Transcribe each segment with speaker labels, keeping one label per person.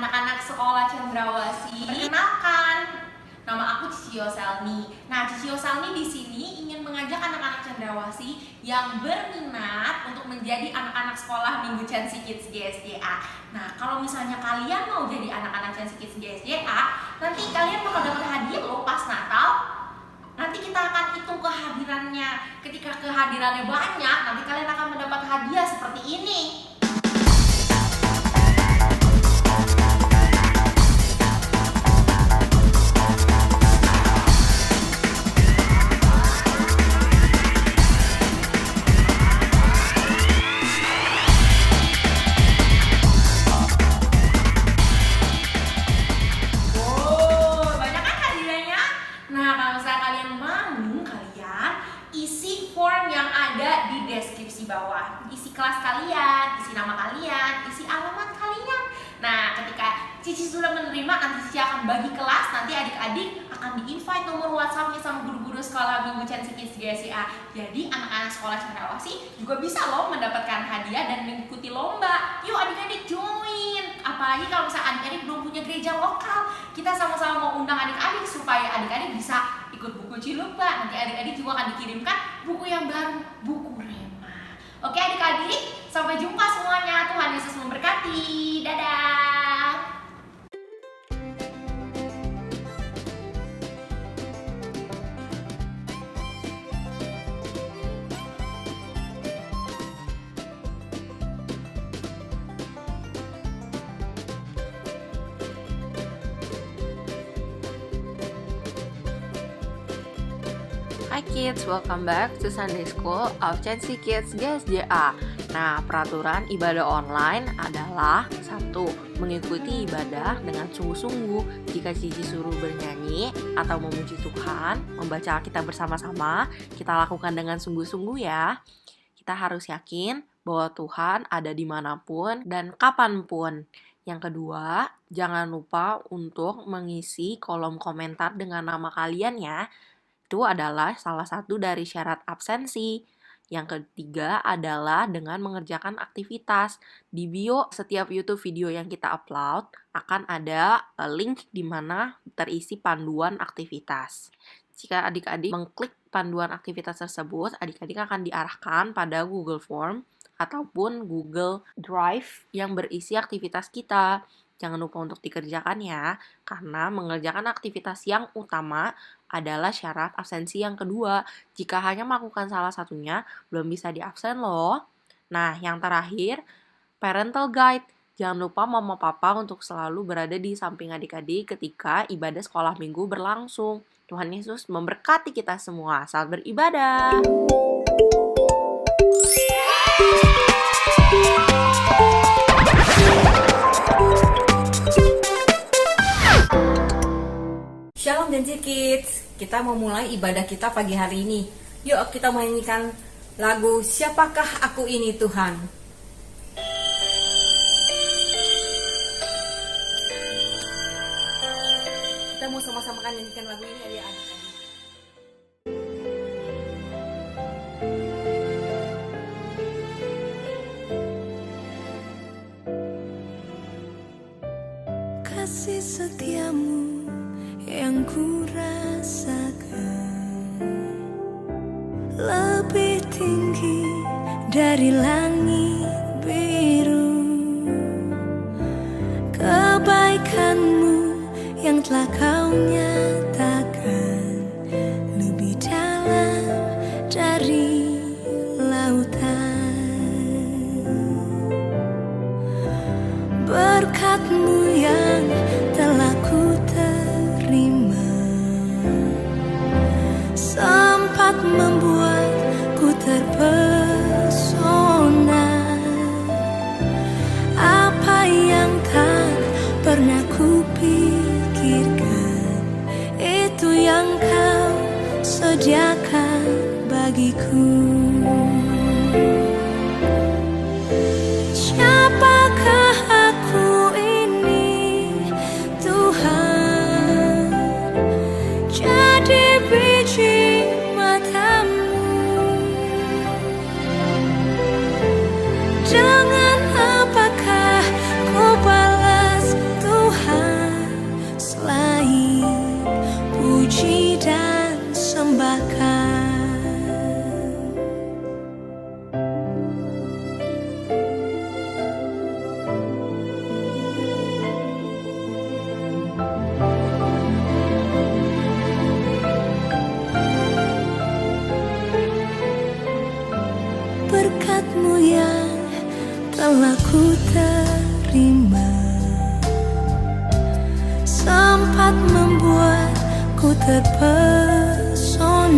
Speaker 1: anak-anak sekolah Cendrawasih. Perkenalkan, nama aku Cicio Selmi. Nah, Cicio Selmi di sini ingin mengajak anak-anak Cendrawasih yang berminat untuk menjadi anak-anak sekolah Minggu Censi Kids GSJA. Nah, kalau misalnya kalian mau jadi anak-anak Censi Kids GSJA, nanti kalian bakal dapat hadiah loh pas Natal. Nanti kita akan hitung kehadirannya. Ketika kehadirannya banyak, nanti kalian akan mendapat hadiah seperti ini. Isi form yang ada di deskripsi bawah. Isi kelas kalian, isi nama kalian, isi alamat kalian. Nah, ketika Cici sudah menerima, nanti Cici akan bagi kelas. Nanti adik-adik akan di-invite nomor WhatsApp-nya sama guru-guru sekolah Minggu Censi Kids GSJA. Jadi anak-anak sekolah Cendrawasih juga bisa loh mendapatkan hadiah dan mengikuti lomba. Yuk adik-adik join. Apalagi kalau misalnya adik-adik belum punya gereja lokal, kita sama-sama mau undang adik-adik supaya adik-adik bisa ikut buku Cilupa. Nanti adik-adik juga akan dikirimkan buku yang baru, buku Rema. Oke adik-adik, sampai jumpa semuanya. Tuhan Yesus memberkati. Dadah.
Speaker 2: Hi kids, welcome back to Sunday School of Censi Kids GSJA. Nah, peraturan ibadah online adalah 1. Mengikuti ibadah dengan sungguh-sungguh. Jika Cici suruh bernyanyi atau memuji Tuhan, membaca Alkitab bersama-sama, kita lakukan dengan sungguh-sungguh ya. Kita harus yakin bahwa Tuhan ada dimanapun dan kapanpun. Yang kedua, jangan lupa untuk mengisi kolom komentar dengan nama kalian ya. Itu adalah salah satu dari syarat absensi. Yang ketiga adalah dengan mengerjakan aktivitas. Di bio setiap YouTube video yang kita upload akan ada link di mana terisi panduan aktivitas. Jika adik-adik mengklik panduan aktivitas tersebut, adik-adik akan diarahkan pada Google Form ataupun Google Drive yang berisi aktivitas kita. Jangan lupa untuk dikerjakan ya, karena mengerjakan aktivitas yang utama adalah syarat absensi yang kedua. Jika hanya melakukan salah satunya, belum bisa diabsen loh. Nah, yang terakhir, parental guide. Jangan lupa mama papa untuk selalu berada di samping adik-adik ketika ibadah sekolah minggu berlangsung. Tuhan Yesus memberkati kita semua. Selamat beribadah.
Speaker 3: Shalom Censi Kids, kita mau mulai ibadah kita pagi hari ini. Yuk kita menyanyikan lagu Siapakah Aku Ini Tuhan. Kita mau sama-sama kan nyanyikan lagu ini ya adik-adik.
Speaker 4: Kasih setiamu yang ku rasakan lebih tinggi dari langit biru. Kebaikanmu yang telah kau nyatakan lebih dalam dari lautan. Berkat-Mu yang telah ku terima sempat membuatku terpesona. Apa yang tak pernah ku pikirkan, itu yang kau sediakan bagiku. Siapakah aku ini Tuhan? Jadi biji matamu. Dengan apakah ku balas Tuhan? terpesona.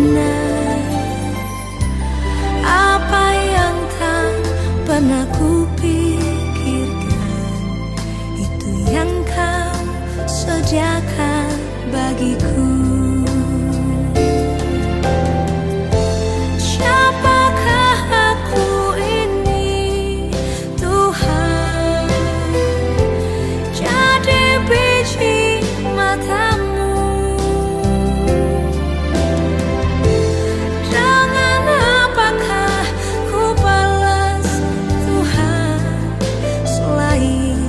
Speaker 4: Apa yang tak pernah kupikirkan, itu yang kau sediakan bagiku. Siapakah aku ini, Tuhan? Jadi biji matamu. Dengan apakah ku balas, Tuhan, selain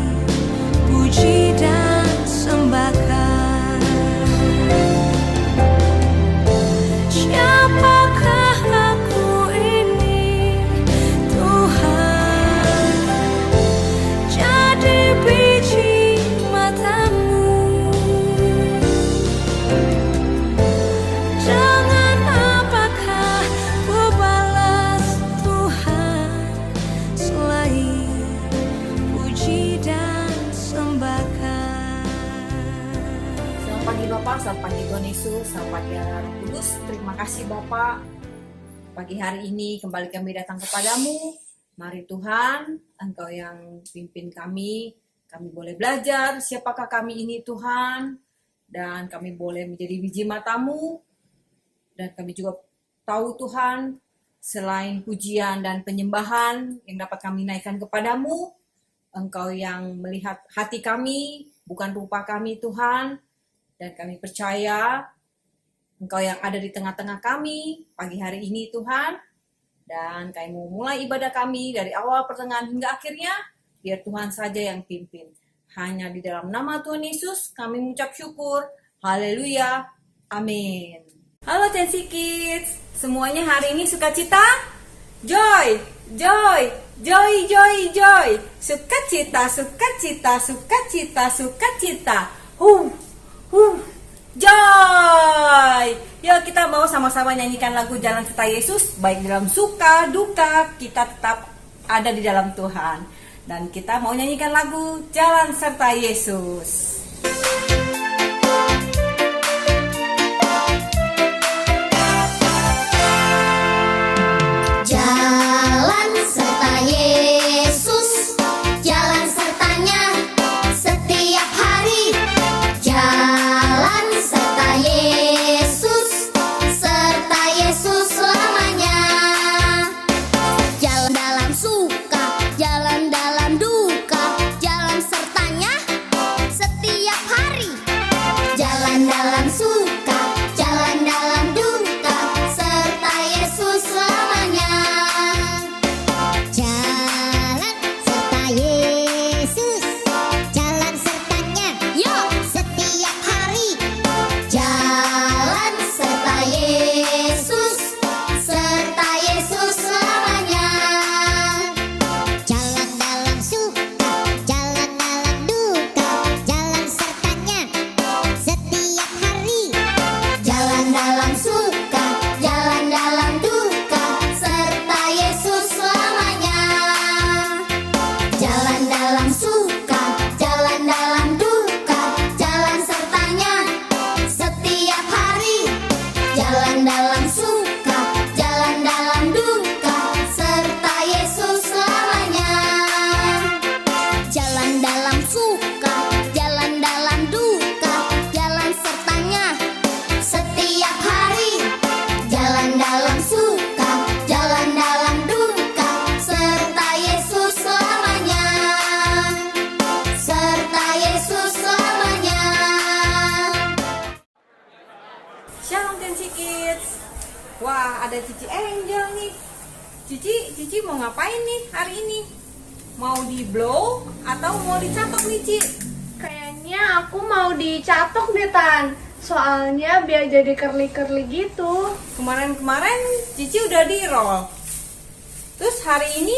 Speaker 4: puji dan sembahkan? Siapakah aku ini, Tuhan? Jadi biji matamu. Dengan apakah ku balas, Tuhan, selain puji dan sembahkan?
Speaker 3: Selamat pagi Bapak, selamat pagi Tuhan Yesus, selamat pagi Roh Kudus. Terima kasih Bapak. Pagi hari ini kembali kami datang kepadamu. Mari Tuhan, Engkau yang pimpin kami. Kami boleh belajar siapakah kami ini Tuhan. Dan kami boleh menjadi biji matamu. Dan kami juga tahu Tuhan, selain pujian dan penyembahan yang dapat kami naikkan kepadamu, Engkau yang melihat hati kami, bukan rupa kami Tuhan. Dan kami percaya Engkau yang ada di tengah-tengah kami pagi hari ini Tuhan. Dan kami mau mulai ibadah kami dari awal, pertengahan hingga akhirnya. Biar Tuhan saja yang pimpin. Hanya di dalam nama Tuhan Yesus kami mengucap syukur. Haleluya. Amin. Halo Tensi Kids. Semuanya hari ini sukacita? Joy, joy, joy, joy, joy. Sukacita, sukacita, sukacita, sukacita. Joy. Yuk kita mau sama-sama nyanyikan lagu Jalan Serta Yesus. Baik dalam suka, duka, kita tetap ada di dalam Tuhan. Dan kita mau nyanyikan lagu Jalan Serta Yesus.
Speaker 5: Jalan serta Yesus, jalan sertanya setiap hari. Jalan serta Yesus, serta Yesus selamanya. Jalan dalam suka, jalan dalam duka, jalan sertanya setiap hari. Jalan dalam suka, jalan dalam duka, serta Yesus selamanya. Jalan serta Yesus, jalan sertanya, yuk setiap hari. Jalan serta Yesus, serta Yesus selamanya. Jalan dalam suka, jalan dalam duka, jalan sertanya setiap hari. Jalan dalam suka, jalan dalam duka, serta Yesus selamanya. Jalan dalam suka, jalan dalam duka, jalan sertanya setiap hari. Jalan dalam suka, jalan dalam duka, serta Yesus selamanya. Jalan dalam suka, jalan dalam duka, jalan sertanya setiap hari. Jalan dalam suka, jalan dalam duka, serta Yesus selamanya. Serta Yesus selamanya.
Speaker 3: Shalom Tensi Kids. Wah, ada Cici Angel nih. Cici mau ngapain nih hari ini? Mau di blow atau mau dicatok nih, Ci?
Speaker 6: Kayaknya aku mau dicatok deh, Tan. Soalnya biar jadi curly-curly gitu.
Speaker 3: Kemarin Cici udah di roll. Terus hari ini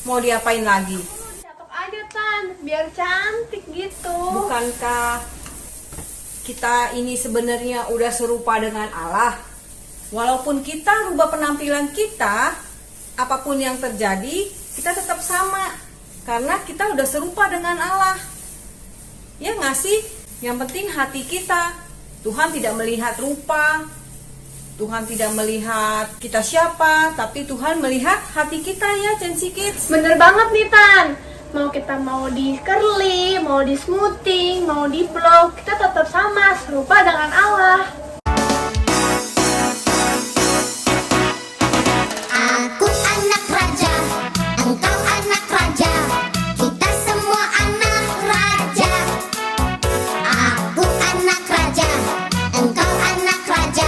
Speaker 3: mau diapain lagi?
Speaker 6: Catok aja, Tan, biar cantik gitu.
Speaker 3: Bukankah kita ini sebenarnya udah serupa dengan Allah? Walaupun kita rubah penampilan kita, apapun yang terjadi, kita tetap sama. Karena kita udah serupa dengan Allah. Ya nggak sih? Yang penting hati kita. Tuhan tidak melihat rupa, Tuhan tidak melihat kita siapa, tapi Tuhan melihat hati kita ya, Chancy Kids.
Speaker 6: Bener banget nih Tan. Mau di curly, mau di smoothing, mau di blow, kita tetap sama, serupa dengan Allah.
Speaker 5: Aku anak raja, engkau anak raja, kita semua anak raja. Aku anak raja, engkau anak raja,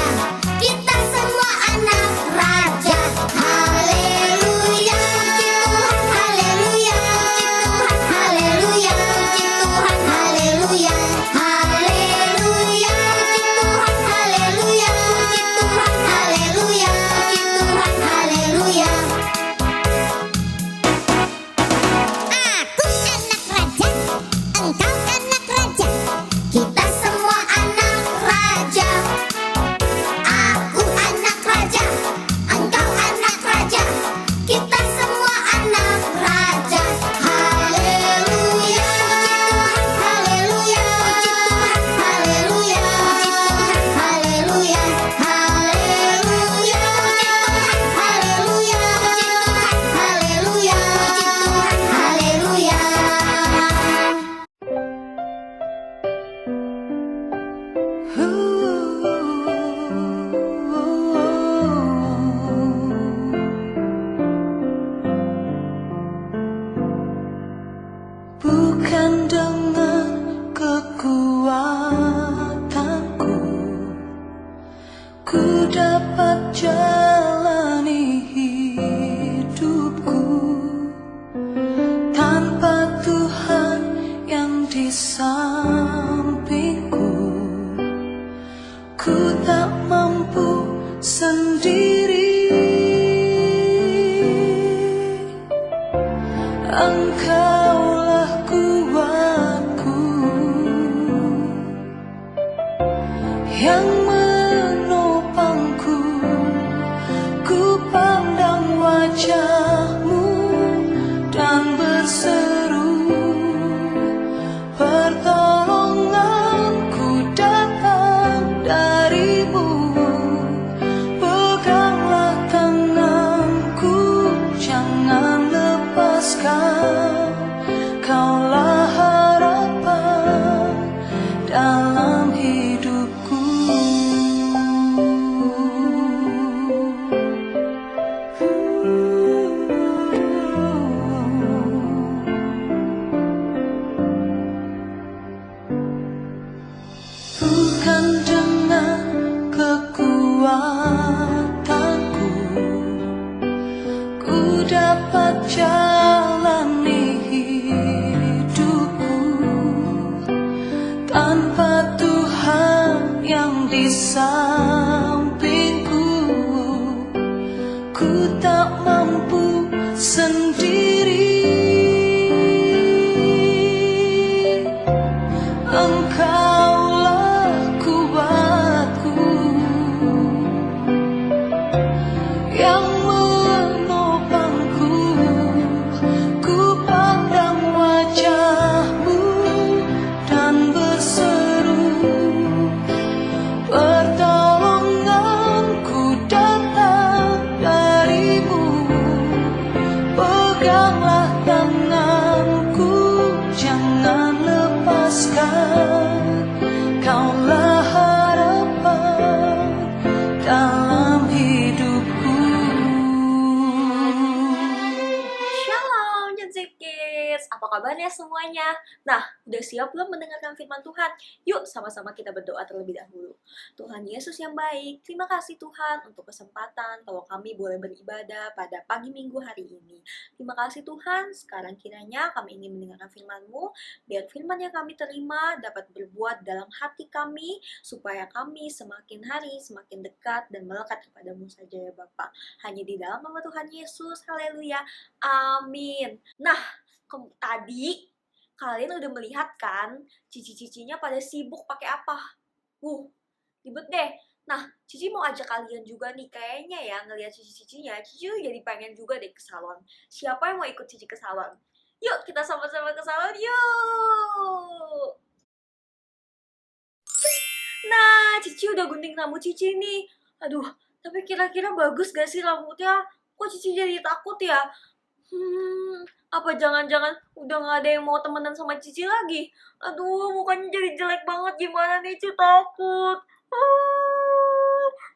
Speaker 5: kita semua anak raja. Haleluya, puji Tuhan, haleluya, puji Tuhan, haleluya, puji Tuhan, haleluya. Haleluya, puji Tuhan, haleluya, puji Tuhan, haleluya, puji Tuhan, haleluya. Aku anak raja, engkau anak raja, kita semua anak raja. Aku anak raja, engkau anak raja, kita semua anak raja. Haleluya, puji Tuhan, haleluya, puji Tuhan, haleluya, puji Tuhan, haleluya. Haleluya, puji Tuhan, haleluya, puji Tuhan, haleluya, puji Tuhan, haleluya.
Speaker 4: Bukan dengan kekuatanku ku dapat jalani hidupku tanpa Tuhan yang di sampingku. Ku tak mampu sendiri. Engkaulah kuatku yang menopangku. Ku pandang wajah-Mu dan berseru, pertolonganku datang dari-Mu. Peganglah tanganku, jangan lepaskan. Kaulah harapan dalam hidupku. Bukan dengan kekuatanku ku dapat jalani hidupku tanpa Tuhan yang di sampingku. Ku tak mampu sendiri. Engkaulah kuatku yang menopangku. Ku pandang wajah-Mu dan berseru, pertolonganku datang dari-Mu. Peganglah tanganku, jangan lepaskan. Kaulah harapan dalam hidupku.
Speaker 2: Shalom Chancy Kids, apa kabarnya semuanya? Nah, udah siap belum mendengarkan firman Tuhan? Yuk sama-sama kita berdoa terlebih dahulu. Tuhan Yesus yang baik, terima kasih Tuhan untuk kesempatan kalau kami boleh beribadah pada pagi minggu hari ini. Terima kasih Tuhan, sekarang kiranya kami ingin mendengarkan firman-Mu, biar firman yang kami terima dapat berbuat dalam hati kami, supaya kami semakin hari semakin dekat dan melekat kepadamu saja ya Bapa. Hanya di dalam nama Tuhan Yesus, haleluya, amin. Nah, tadi kalian udah melihat kan, cici-cicinya pada sibuk pakai apa? Ribet deh. Nah, Cici mau ajak kalian juga nih, kayaknya ya ngelihat cici-cicinya, Cici jadi pengen juga deh ke salon. Siapa yang mau ikut Cici ke salon? Yuk, kita sama-sama ke salon, yuk! Nah,
Speaker 7: Cici udah gunting rambut Cici nih. Aduh, tapi kira-kira bagus gak sih rambutnya? Kok Cici jadi takut ya? Apa jangan-jangan udah gak ada yang mau temenan sama Cici lagi? Aduh, mukanya jadi jelek banget. Gimana nih, Cici takut.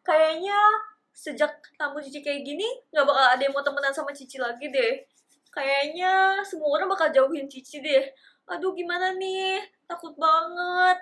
Speaker 7: Kayaknya sejak rambut Cici kayak gini, gak bakal ada yang mau temenan sama Cici lagi deh. Kayaknya semua orang bakal jauhin Cici deh. Aduh, gimana nih? Takut banget.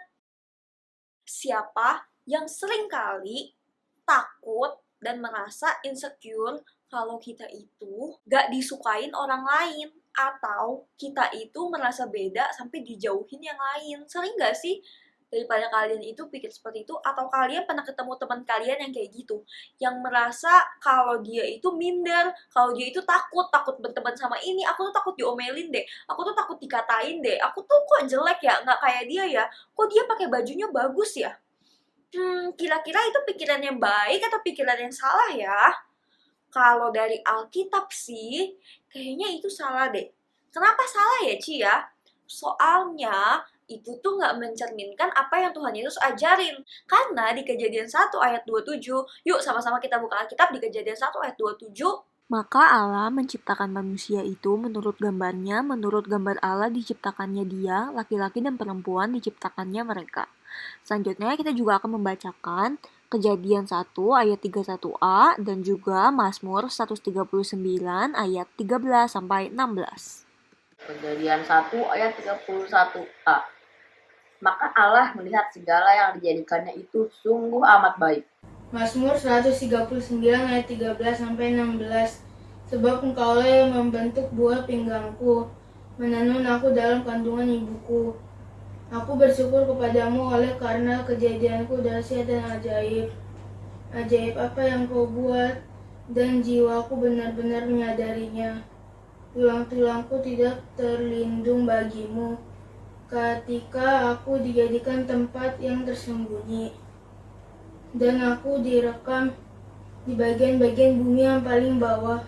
Speaker 7: Siapa yang sering kali takut dan merasa insecure kalau kita itu gak disukain orang lain, atau kita itu merasa beda sampai dijauhin yang lain? Sering gak sih? Daripada kalian itu pikir seperti itu, atau kalian pernah ketemu teman kalian yang kayak gitu, yang merasa kalau dia itu minder, kalau dia itu takut berteman sama ini, aku tuh takut diomelin deh, aku tuh takut dikatain deh, aku tuh kok jelek ya, nggak kayak dia ya, kok dia pakai bajunya bagus ya. Kira-kira itu pikiran yang baik atau pikiran yang salah ya? Kalau dari Alkitab sih, kayaknya itu salah deh. Kenapa salah ya, Ci ya? Soalnya itu tuh nggak mencerminkan apa yang Tuhan Yesus ajarin. Karena di Kejadian 1 ayat 27, yuk sama-sama kita buka Alkitab di Kejadian 1 ayat 27.
Speaker 2: Maka Allah menciptakan manusia itu menurut gambarnya, menurut gambar Allah diciptakannya dia, laki-laki dan perempuan diciptakannya mereka. Selanjutnya kita juga akan membacakan Kejadian 1 ayat 31a dan juga Mazmur 139 ayat 13 sampai 16.
Speaker 8: Kejadian 1 ayat 31a. Maka Allah melihat segala yang dijadikannya itu sungguh amat baik.
Speaker 6: Mazmur 139 ayat 13 sampai 16. Sebab Engkaulah yang membentuk buah pinggangku, menenun aku dalam kandungan ibuku. Aku bersyukur kepadamu oleh karena kejadianku dahsyat dan ajaib. Ajaib apa yang kau buat, dan jiwaku benar-benar menyadarinya. Tulang-tulangku tidak terlindung bagimu, ketika aku dijadikan tempat yang tersembunyi, dan aku direkam di bagian-bagian bumi yang paling bawah.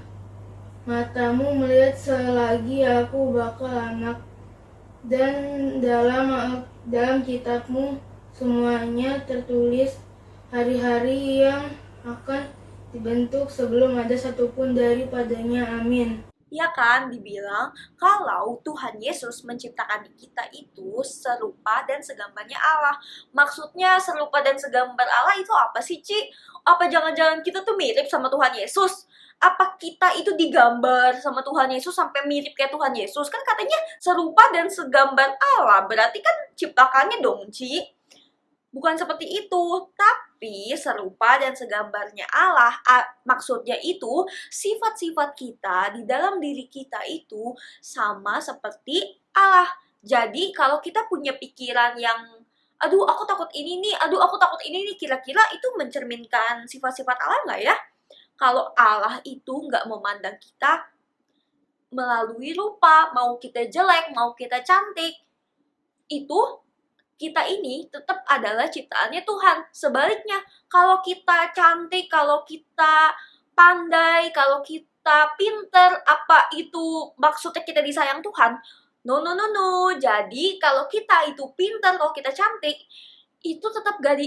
Speaker 6: Matamu melihat selagi aku bakal anak, dan dalam kitabmu semuanya tertulis hari-hari yang akan dibentuk sebelum ada satupun daripadanya. Amin.
Speaker 7: Ya kan, dibilang kalau Tuhan Yesus menciptakan kita itu serupa dan segambarnya Allah. Maksudnya serupa dan segambar Allah itu apa sih, Ci? Apa jangan-jangan kita tuh mirip sama Tuhan Yesus? Apa kita itu digambar sama Tuhan Yesus sampai mirip kayak Tuhan Yesus? Kan katanya serupa dan segambar Allah, berarti kan ciptakannya dong, Ci. Bukan seperti itu, tapi serupa dan segambarnya Allah, maksudnya itu sifat-sifat kita di dalam diri kita itu sama seperti Allah. Jadi kalau kita punya pikiran yang, aduh aku takut ini nih, aduh aku takut ini nih, kira-kira itu mencerminkan sifat-sifat Allah nggak ya? Kalau Allah itu nggak memandang kita melalui rupa, mau kita jelek, mau kita cantik, itu kita ini tetap adalah ciptaannya Tuhan. Sebaliknya, kalau kita cantik, kalau kita pandai, kalau kita pinter, apa itu maksudnya kita disayang Tuhan? No. Jadi, kalau kita itu pinter, kalau kita cantik, itu tetap gak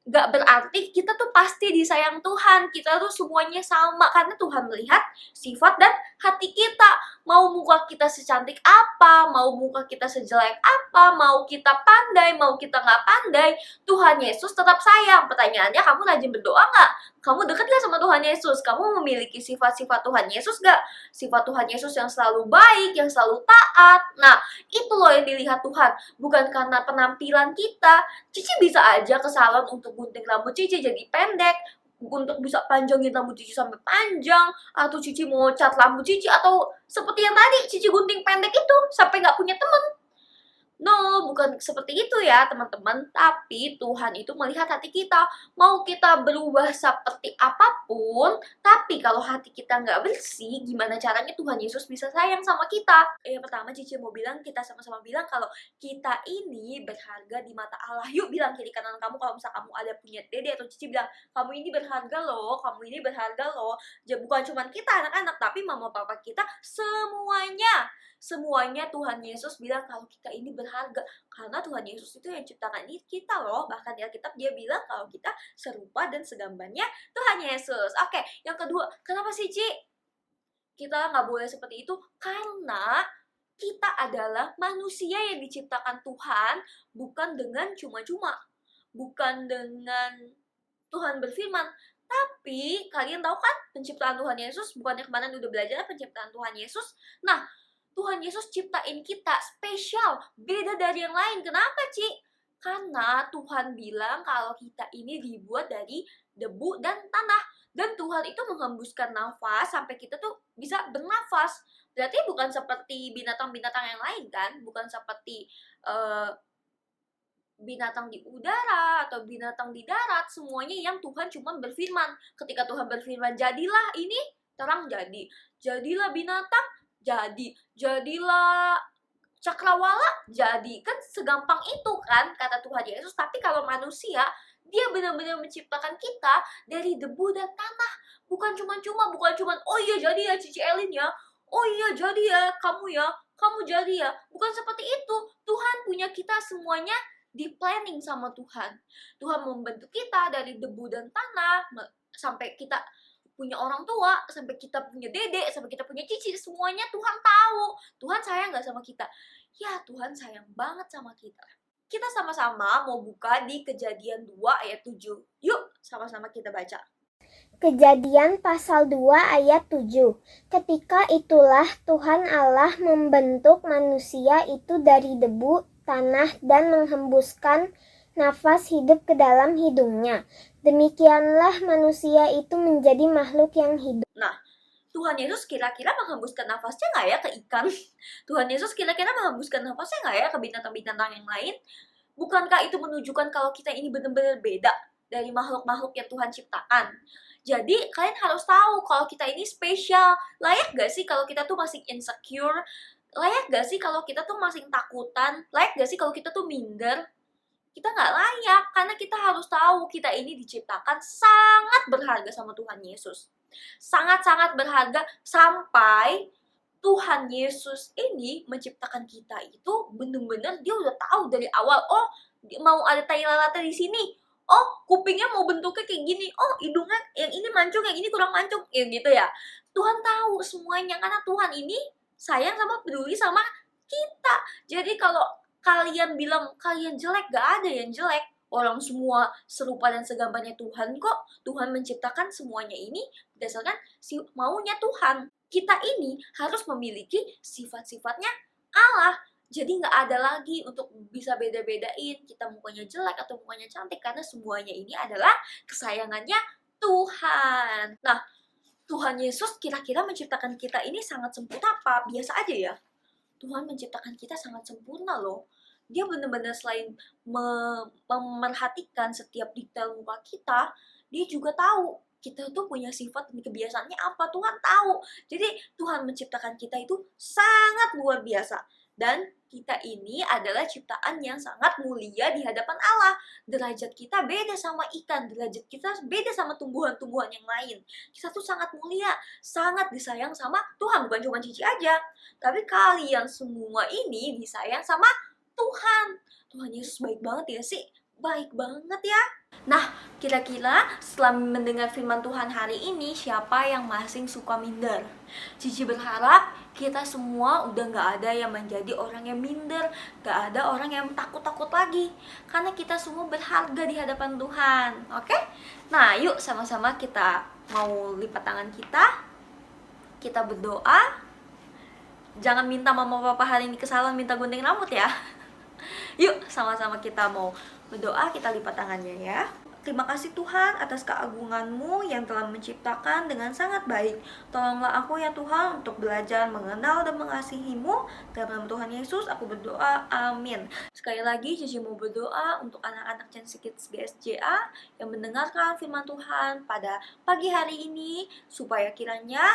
Speaker 7: berarti kita tuh pasti disayang Tuhan. Kita tuh semuanya sama, karena Tuhan melihat sifat dan hati kita. Mau muka kita secantik apa, mau muka kita sejelek apa, mau kita pandai, mau kita nggak pandai, Tuhan Yesus tetap sayang. Pertanyaannya, kamu rajin berdoa nggak? Kamu dekat gak sama Tuhan Yesus? Kamu memiliki sifat-sifat Tuhan Yesus gak? Sifat Tuhan Yesus yang selalu baik, yang selalu taat. Nah, itu loh yang dilihat Tuhan. Bukan karena penampilan kita. Cici bisa aja ke salon untuk gunting rambut Cici jadi pendek, untuk bisa panjangin rambut Cici sampai panjang, atau Cici mau cat rambut Cici, atau seperti yang tadi Cici gunting pendek itu sampai nggak punya temen. No, bukan seperti itu ya teman-teman. Tapi Tuhan itu melihat hati kita. Mau kita berubah seperti apapun, tapi kalau hati kita nggak bersih, gimana caranya Tuhan Yesus bisa sayang sama kita? Yang pertama Cici mau bilang, kita sama-sama bilang kalau kita ini berharga di mata Allah. Yuk bilang kiri kanan kamu, kalau misalnya kamu ada punya dede atau Cici bilang, kamu ini berharga loh, kamu ini berharga loh. Bukan cuma kita anak-anak, tapi mama papa kita semuanya. Semuanya Tuhan Yesus bilang kalau kita ini berharga. Karena Tuhan Yesus itu yang ciptakan kita loh. Bahkan di Alkitab dia bilang kalau kita serupa dan segambarnya Tuhan Yesus. Oke, yang kedua, kenapa sih Ci? Kita nggak boleh seperti itu karena kita adalah manusia yang diciptakan Tuhan bukan dengan cuma-cuma. Bukan dengan Tuhan berfirman. Tapi kalian tahu kan penciptaan Tuhan Yesus, bukannya kemarin udah belajar penciptaan Tuhan Yesus. Nah, Tuhan Yesus ciptain kita spesial, beda dari yang lain. Kenapa, Ci? Karena Tuhan bilang kalau kita ini dibuat dari debu dan tanah. Dan Tuhan itu menghembuskan nafas sampai kita tuh bisa bernafas. Berarti bukan seperti binatang-binatang yang lain kan? Bukan seperti binatang di udara atau binatang di darat. Semuanya yang Tuhan cuma berfirman. Ketika Tuhan berfirman, jadilah ini, terang jadi. Jadilah binatang, jadi. Jadilah cakrawala, jadi. Kan segampang itu kan kata Tuhan Yesus. Tapi kalau manusia, dia benar-benar menciptakan kita dari debu dan tanah. Bukan cuma-cuma, oh iya jadi ya Cici Elin ya, oh iya jadi ya kamu jadi ya. Bukan seperti itu. Tuhan punya kita semuanya di planning sama Tuhan. Tuhan membentuk kita dari debu dan tanah sampai kita punya orang tua, sampai kita punya dedek, sampai kita punya cici, semuanya Tuhan tahu. Tuhan sayang gak sama kita? Ya, Tuhan sayang banget sama kita. Kita sama-sama mau buka di Kejadian 2 ayat 7. Yuk, sama-sama kita baca.
Speaker 6: Kejadian pasal 2 ayat 7. Ketika itulah Tuhan Allah membentuk manusia itu dari debu, tanah, dan menghembuskan nafas hidup ke dalam hidungnya. Demikianlah manusia itu menjadi makhluk yang hidup.
Speaker 7: Nah, Tuhan Yesus kira-kira menghembuskan nafasnya nggak ya ke ikan? Tuhan Yesus kira-kira menghembuskan nafasnya nggak ya ke binatang-binatang yang lain? Bukankah itu menunjukkan kalau kita ini benar-benar beda dari makhluk-makhluk yang Tuhan ciptakan? Jadi, kalian harus tahu kalau kita ini spesial. Layak gak sih kalau kita tuh masih insecure? Layak gak sih kalau kita tuh masih takutan? Layak gak sih kalau kita tuh minder? Kita nggak layak, karena kita harus tahu kita ini diciptakan sangat berharga sama Tuhan Yesus. Sangat-sangat berharga sampai Tuhan Yesus ini menciptakan kita itu benar-benar dia udah tahu dari awal. Oh, mau ada tai lalatnya di sini. Oh, kupingnya mau bentuknya kayak gini. Oh, hidungnya yang ini mancung, yang ini kurang mancung. Ya gitu ya. Tuhan tahu semuanya karena Tuhan ini sayang sama peduli sama kita. Jadi kalau kalian bilang kalian jelek, gak ada yang jelek. Orang semua serupa dan segambarnya Tuhan kok. Tuhan menciptakan semuanya ini berdasarkan maunya Tuhan. Kita ini harus memiliki sifat-sifatnya Allah. Jadi gak ada lagi untuk bisa beda-bedain kita mukanya jelek atau mukanya cantik. Karena semuanya ini adalah kesayangannya Tuhan. Nah, Tuhan Yesus kira-kira menciptakan kita ini sangat sempurna apa? Biasa aja ya? Tuhan menciptakan kita sangat sempurna loh. Dia benar-benar selain memerhatikan setiap detail muka kita, dia juga tahu kita tuh punya sifat dan kebiasaannya apa. Tuhan tahu. Jadi Tuhan menciptakan kita itu sangat luar biasa. Dan kita ini adalah ciptaan yang sangat mulia di hadapan Allah. Derajat kita beda sama ikan, derajat kita beda sama tumbuhan-tumbuhan yang lain. Kita tuh sangat mulia, sangat disayang sama Tuhan. Bukan cuma Cici aja, tapi kalian semua ini disayang sama Tuhan. Tuhan Yesus baik banget ya sih? Baik banget ya. Nah, kira-kira setelah mendengar firman Tuhan hari ini, siapa yang masih suka minder? Cici berharap kita semua udah gak ada yang menjadi orang yang minder, gak ada orang yang takut-takut lagi. Karena kita semua berharga di hadapan Tuhan, oke? Nah, yuk sama-sama kita mau lipat tangan kita berdoa. Jangan minta mama papa hari ini kesalahan minta gunting rambut ya. Yuk sama-sama kita mau berdoa, kita lipat tangannya ya. Terima kasih Tuhan atas keagungan-Mu yang telah menciptakan dengan sangat baik. Tolonglah aku ya Tuhan untuk belajar mengenal dan mengasihi-Mu. Dalam Tuhan Yesus aku berdoa, amin. Sekali lagi Cici mau berdoa untuk anak-anak Chelsea Kids GSJA yang mendengarkan firman Tuhan pada pagi hari ini, supaya kiranya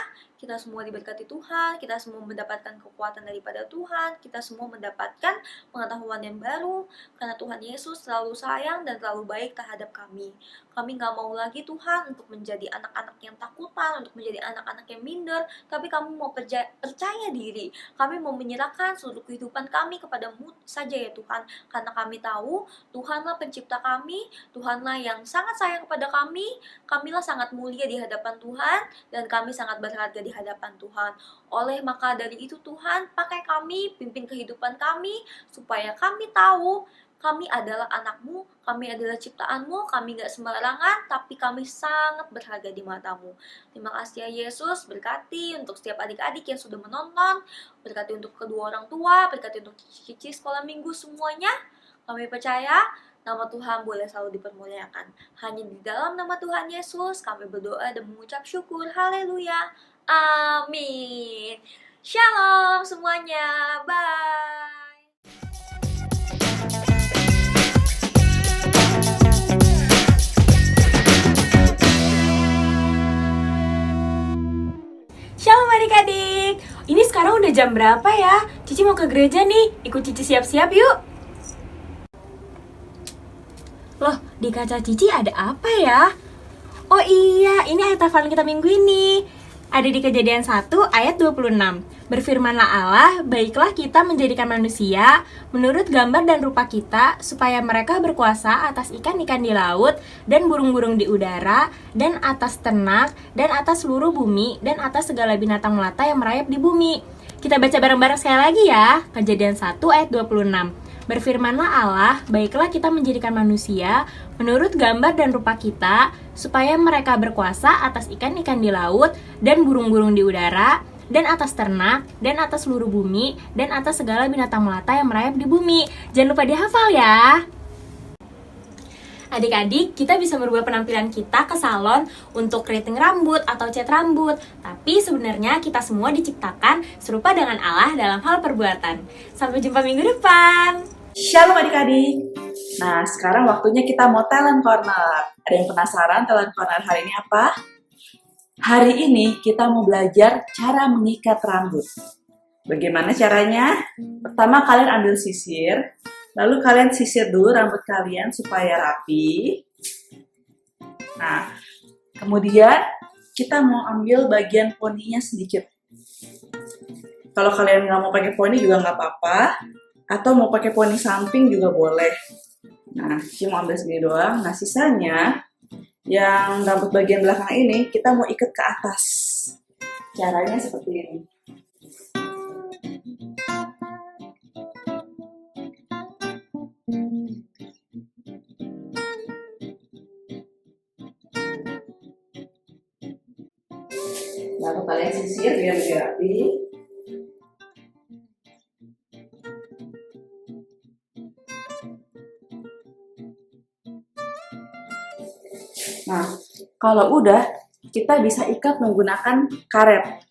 Speaker 7: kita semua diberkati Tuhan, kita semua mendapatkan kekuatan daripada Tuhan, kita semua mendapatkan pengetahuan yang baru, karena Tuhan Yesus selalu sayang dan selalu baik terhadap kami. Kami gak mau lagi Tuhan untuk menjadi anak-anak yang takutan, untuk menjadi anak-anak yang minder, tapi kami mau percaya diri. Kami mau menyerahkan seluruh kehidupan kami kepadamu saja ya Tuhan, karena kami tahu Tuhanlah pencipta kami, Tuhanlah yang sangat sayang kepada kami, kamilah sangat mulia di hadapan Tuhan, dan kami sangat berharga di hadapan Tuhan. Oleh maka dari itu Tuhan, pakai kami, pimpin kehidupan kami, supaya kami tahu kami adalah anakmu, kami adalah ciptaanmu, kami gak sembarangan, tapi kami sangat berharga di matamu. Terima kasih ya Yesus, berkati untuk setiap adik-adik yang sudah menonton, berkati untuk kedua orang tua, berkati untuk cici sekolah minggu semuanya. Kami percaya nama Tuhan boleh selalu dipermuliakan. Hanya di dalam nama Tuhan Yesus kami berdoa dan mengucap syukur. Haleluya. Amin. Shalom semuanya. Bye.
Speaker 9: Shalom adik-adik. Ini sekarang udah jam berapa ya? Cici mau ke gereja nih. Ikut Cici siap-siap yuk. Loh, di kaca Cici ada apa ya? Oh iya, ini ayat hafalan kita minggu ini. Ada di Kejadian 1 ayat 26. Berfirmanlah Allah, baiklah kita menjadikan manusia menurut gambar dan rupa kita, supaya mereka berkuasa atas ikan-ikan di laut, dan burung-burung di udara, dan atas ternak, dan atas seluruh bumi, dan atas segala binatang melata yang merayap di bumi. Kita baca bareng-bareng sekali lagi ya. Kejadian 1 ayat 26. Berfirmanlah Allah, baiklah kita menjadikan manusia menurut gambar dan rupa kita, supaya mereka berkuasa atas ikan-ikan di laut, dan burung-burung di udara, dan atas ternak, dan atas seluruh bumi, dan atas segala binatang melata yang merayap di bumi. Jangan lupa dihafal ya. Adik-adik, kita bisa merubah penampilan kita ke salon untuk keriting rambut atau cat rambut. Tapi sebenarnya kita semua diciptakan serupa dengan Allah dalam hal perbuatan. Sampai jumpa minggu depan.
Speaker 10: Shalom adik-adik. Nah, sekarang waktunya kita mau talent corner. Ada yang penasaran talent corner hari ini apa? Hari ini kita mau belajar cara mengikat rambut. Bagaimana caranya? Pertama kalian ambil sisir, lalu kalian sisir dulu rambut kalian supaya rapi. Nah, kemudian kita mau ambil bagian poninya sedikit. Kalau kalian nggak mau pakai poni juga nggak apa-apa. Atau mau pakai poni samping juga boleh. Nah, cuma ambil segini doang. Nah, sisanya yang rambut bagian belakang ini kita mau ikat ke atas. Caranya seperti ini. Lalu kalian sisir biar lebih rapi. Nah, kalau udah, kita bisa ikat menggunakan karet.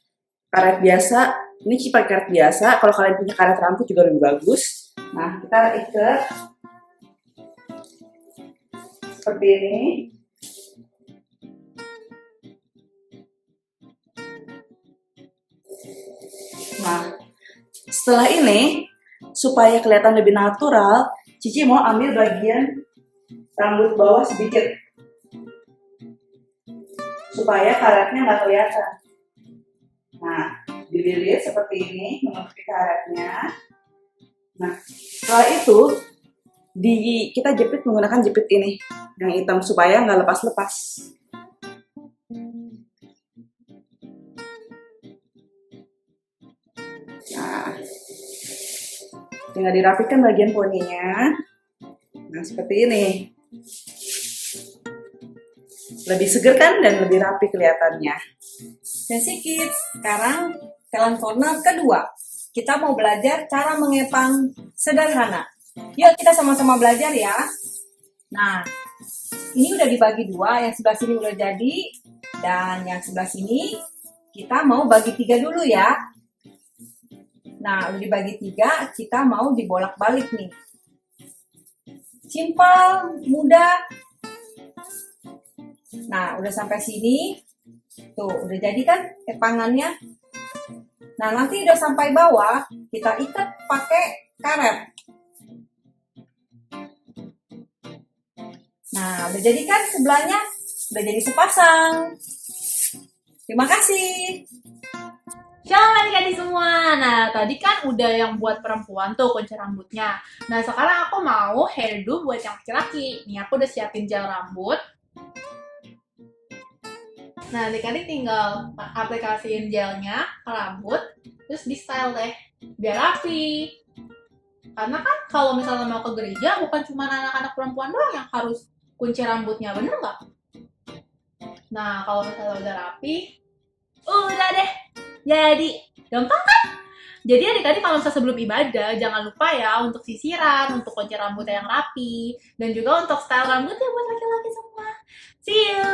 Speaker 10: Karet biasa, ini pakai karet biasa. Kalau kalian punya karet rambut juga lebih bagus. Nah, kita ikat seperti ini. Nah, setelah ini, supaya kelihatan lebih natural, Cici mau ambil bagian rambut bawah sedikit. Supaya karetnya nggak kelihatan. Nah, dililit seperti ini, menutupi karetnya. Nah, setelah itu, kita jepit menggunakan jepit ini, yang hitam, supaya nggak lepas-lepas. Nah, tinggal dirapikan bagian poninya. Nah, seperti ini. Lebih seger kan dan lebih rapi kelihatannya.
Speaker 3: Sensi Kids, sekarang talent corner kedua. Kita mau belajar cara mengepang sederhana. Yuk kita sama-sama belajar ya. Nah, ini udah dibagi dua, yang sebelah sini udah jadi, dan yang sebelah sini kita mau bagi 3 dulu ya. Nah, udah dibagi 3, kita mau dibolak-balik nih. Simpel, mudah. Nah, udah sampai sini, Tuh, udah jadi kan kepangannya? Nah, nanti udah sampai bawah, kita ikat pakai karet. Nah, udah jadi kan sebelahnya? Udah jadi sepasang. Terima kasih.
Speaker 11: Shalom adik-adik semua. Nah, tadi kan udah yang buat perempuan tuh kunci rambutnya. Nah, sekarang aku mau hairdo buat yang laki-laki. Nih, aku udah siapin gel rambut. Nah, adik-adik tinggal aplikasiin gelnya ke rambut, terus di style deh, biar rapi. Karena kan kalau misalnya mau ke gereja, bukan cuma anak-anak perempuan doang yang harus kunci rambutnya, bener nggak? Nah, kalau misalnya udah rapi, udah deh. Jadi, gampang kan? Jadi adik-adik kalau misalnya sebelum ibadah, jangan lupa ya untuk sisiran, untuk kunci rambutnya yang rapi, dan juga untuk style rambutnya buat laki-laki semua. See you!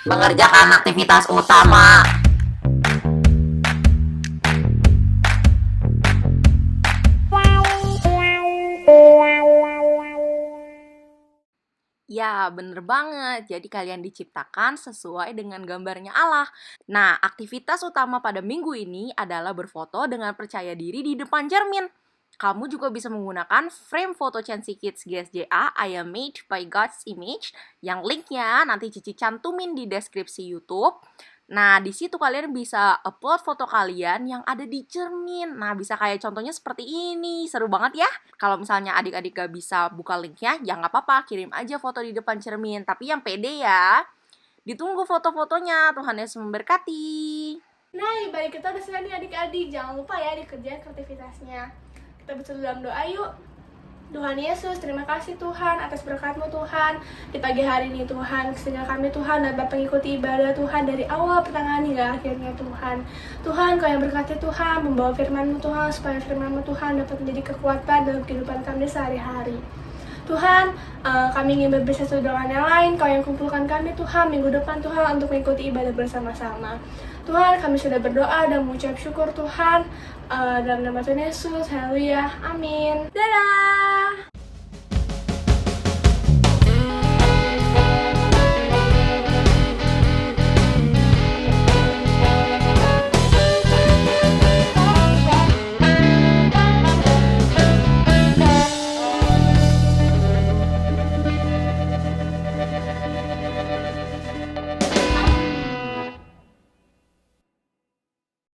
Speaker 2: Mengerjakan aktivitas utama. Ya, bener banget. Jadi kalian diciptakan sesuai dengan gambarnya Allah. Nah, aktivitas utama pada minggu ini adalah berfoto dengan percaya diri di depan cermin. Kamu juga bisa menggunakan frame foto Chancy Kids GSJA I Am Made by God's Image yang linknya nanti Cici cantumin di deskripsi YouTube. Nah, di situ kalian bisa upload foto kalian yang ada di cermin. Nah, bisa kayak contohnya seperti ini. Seru banget ya. Kalau misalnya adik-adik gak bisa buka linknya, ya nggak apa-apa, kirim aja foto di depan cermin. Tapi yang pede ya. Ditunggu foto-fotonya. Tuhan Yesus memberkati.
Speaker 12: Nah, ibadah kita udah selesai nih adik-adik. Jangan lupa ya dikerjain aktivitasnya. Kita bersatu dalam doa yuk. Tuhan Yesus, terima kasih Tuhan atas berkat-Mu Tuhan. Di pagi hari ini Tuhan, kesediaan kami Tuhan dapat mengikuti ibadah Tuhan dari awal pertengahan hingga akhirnya Tuhan. Tuhan, Kau yang berkati Tuhan, membawa firman-Mu Tuhan, supaya firman-Mu Tuhan dapat menjadi kekuatan dalam kehidupan kami sehari-hari. Tuhan, kami ingin bersatu dengan yang lain, Kau yang kumpulkan kami Tuhan minggu depan Tuhan untuk mengikuti ibadah bersama-sama. Tuhan, kami sudah berdoa dan mengucap syukur Tuhan dalam nama Tuhan Yesus. Haleluya. Amin. Dadah.